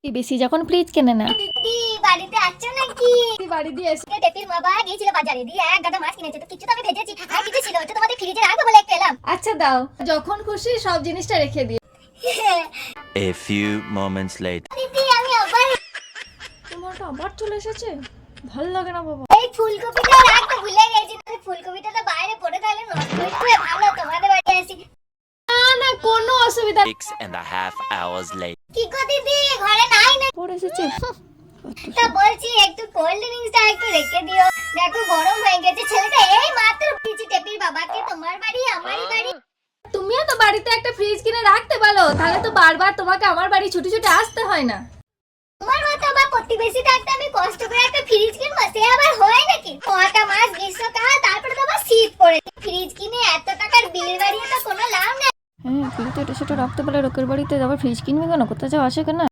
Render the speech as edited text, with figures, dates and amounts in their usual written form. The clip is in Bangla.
বেশি যখন ফ্রিজ কেনে না। দিদি বাড়িতে আছো নাকি? বাড়ি দিয়ে এসে টেপির বাবা গিয়েছিল বাজারে, দিয়ে এক গাদা মাছ কিনেছে, তো কিছু তো আমি ভেজেছি আর কিছু ছিল, ওটা তোমাদের ফ্রিজে রাখবো বলে একটু এলাম। আচ্ছা দাও, যখন খুশি সব জিনিসটা রেখে দিও। A few moments later. দিদি আমি আবার তোমারটা আবার চলে এসেছে, ভালো লাগে না বাবা। এই ফুলকপিটা রাখতে ভুলে গেছি, ফুলকপিটা তো বাইরে পড়ে তাহলে নষ্ট হয়ে ভালো তোমাদের বাড়ি আসি। না কোনো অসুবিধা 6.5 hours later. কি গো দিদি ঘরে নাই না? পড়ে এসেছে। তা বলছি একটু কোল্ড ড্রিঙ্কসটা একটু রেখে দিও, দেখো গরম হয়ে গেছে। ছেলেটা এই মাত্র দিয়েছি টেপির বাবাকে, তোমার বাড়ি আমারই বাড়ি। তুমিও তো বাড়িতে একটা ফ্রিজ কিনে রাখতে পারো, তাহলে তো বারবার তোমাকে আমার বাড়ি ছুটে ছুটে আসতে হয় না। তোমার মতো আমার প্রতিবেশী থাকতে আমি কষ্ট করে একটা ফ্রিজ কিনবো, সে আবার হয় নাকি? কটা মাস গ্রীষ্মকাল, তারপরে তো আবার শীত পড়ে, ফ্রিজ কিনে এত টাকার বিল বাড়িয়ে তো কোনো লাভ নেই। হ্যাঁ, ফ্রিজে এটা সেটা রাখতে পারলে লোকের বাড়িতে আবার ফ্রিজ কিনবে কেন? কোথায় যাও আসে কেন?